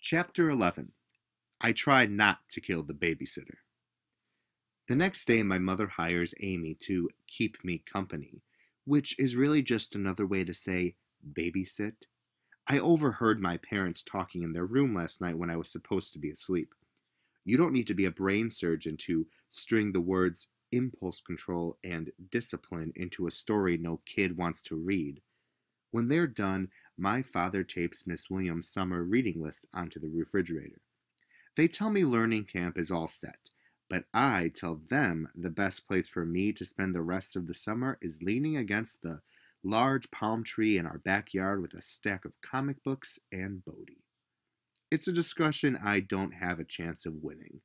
Chapter 11. I Tried Not to Kill the Babysitter. The next day, my mother hires Amy to keep me company, which is really just another way to say babysit. I overheard my parents talking in their room last night when I was supposed to be asleep. You don't need to be a brain surgeon to string the words impulse control and discipline into a story no kid wants to read. When they're done, my father tapes Miss Williams' summer reading list onto the refrigerator. They tell me learning camp is all set, but I tell them the best place for me to spend the rest of the summer is leaning against the large palm tree in our backyard with a stack of comic books and Bodhi. It's a discussion I don't have a chance of winning.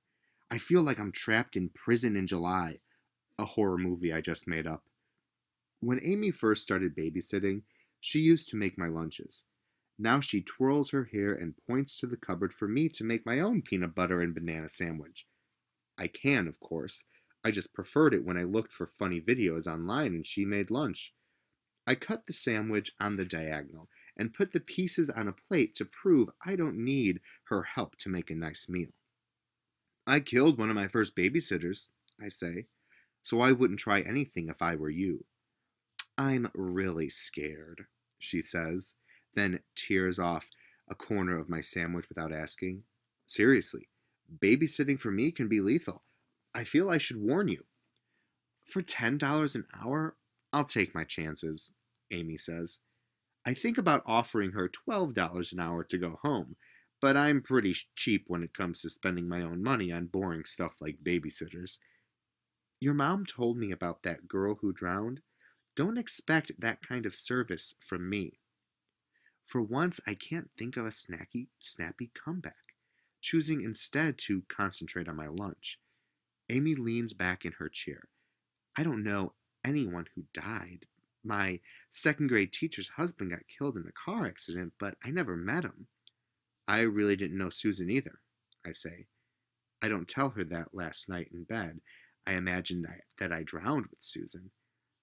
I feel like I'm trapped in Prison in July, a horror movie I just made up. When Amy first started babysitting, she used to make my lunches. Now she twirls her hair and points to the cupboard for me to make my own peanut butter and banana sandwich. I can, of course. I just preferred it when I looked for funny videos online and she made lunch. I cut the sandwich on the diagonal and put the pieces on a plate to prove I don't need her help to make a nice meal. I killed one of my first babysitters, I say, so I wouldn't try anything if I were you. I'm really scared, she says, then tears off a corner of my sandwich without asking. Seriously, babysitting for me can be lethal. I feel I should warn you. For $10 an hour, I'll take my chances, Amy says. I think about offering her $12 an hour to go home, but I'm pretty cheap when it comes to spending my own money on boring stuff like babysitters. Your mom told me about that girl who drowned. Don't expect that kind of service from me. For once, I can't think of a snappy comeback, choosing instead to concentrate on my lunch. Amy leans back in her chair. I don't know anyone who died. My second grade teacher's husband got killed in a car accident, but I never met him. I really didn't know Susan either, I say. I don't tell her that last night in bed. I imagined that I drowned with Susan.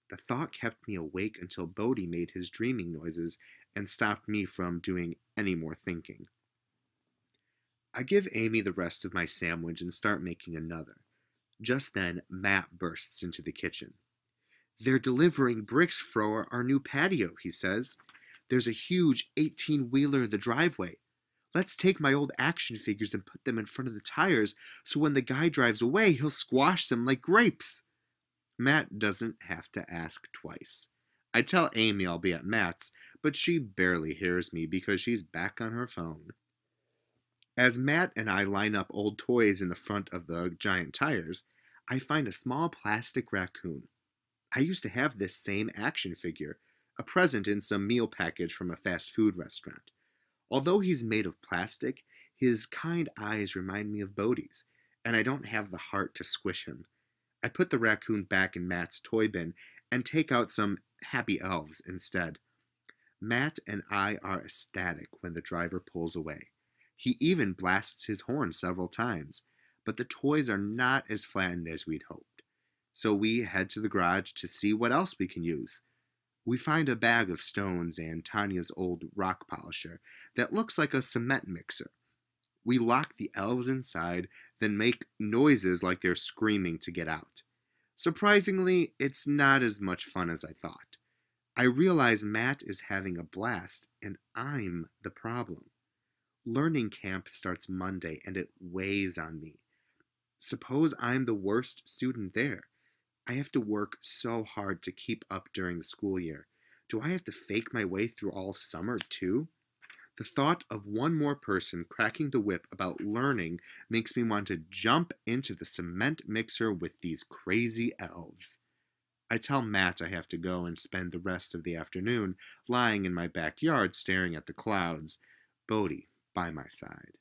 The thought kept me awake until Bodhi made his dreaming noises and stopped me from doing any more thinking. I give Amy the rest of my sandwich and start making another. Just then, Matt bursts into the kitchen. They're delivering bricks for our new patio, he says. There's a huge 18-wheeler in the driveway. Let's take my old action figures and put them in front of the tires so when the guy drives away, he'll squash them like grapes. Matt doesn't have to ask twice. I tell Amy I'll be at Matt's, but she barely hears me because she's back on her phone. As Matt and I line up old toys in the front of the giant tires, I find a small plastic raccoon. I used to have this same action figure, a present in some meal package from a fast food restaurant. Although he's made of plastic, his kind eyes remind me of Bodhi's, and I don't have the heart to squish him. I put the raccoon back in Matt's toy bin and take out some happy elves instead. Matt and I are ecstatic when the driver pulls away. He even blasts his horn several times, but the toys are not as flattened as we'd hoped. So we head to the garage to see what else we can use. We find a bag of stones and Tanya's old rock polisher that looks like a cement mixer. We lock the elves inside, then make noises like they're screaming to get out. Surprisingly, it's not as much fun as I thought. I realize Matt is having a blast, and I'm the problem. Learning camp starts Monday, and it weighs on me. Suppose I'm the worst student there. I have to work so hard to keep up during the school year. Do I have to fake my way through all summer, too? The thought of one more person cracking the whip about learning makes me want to jump into the cement mixer with these crazy elves. I tell Matt I have to go and spend the rest of the afternoon lying in my backyard staring at the clouds, Bodhi by my side.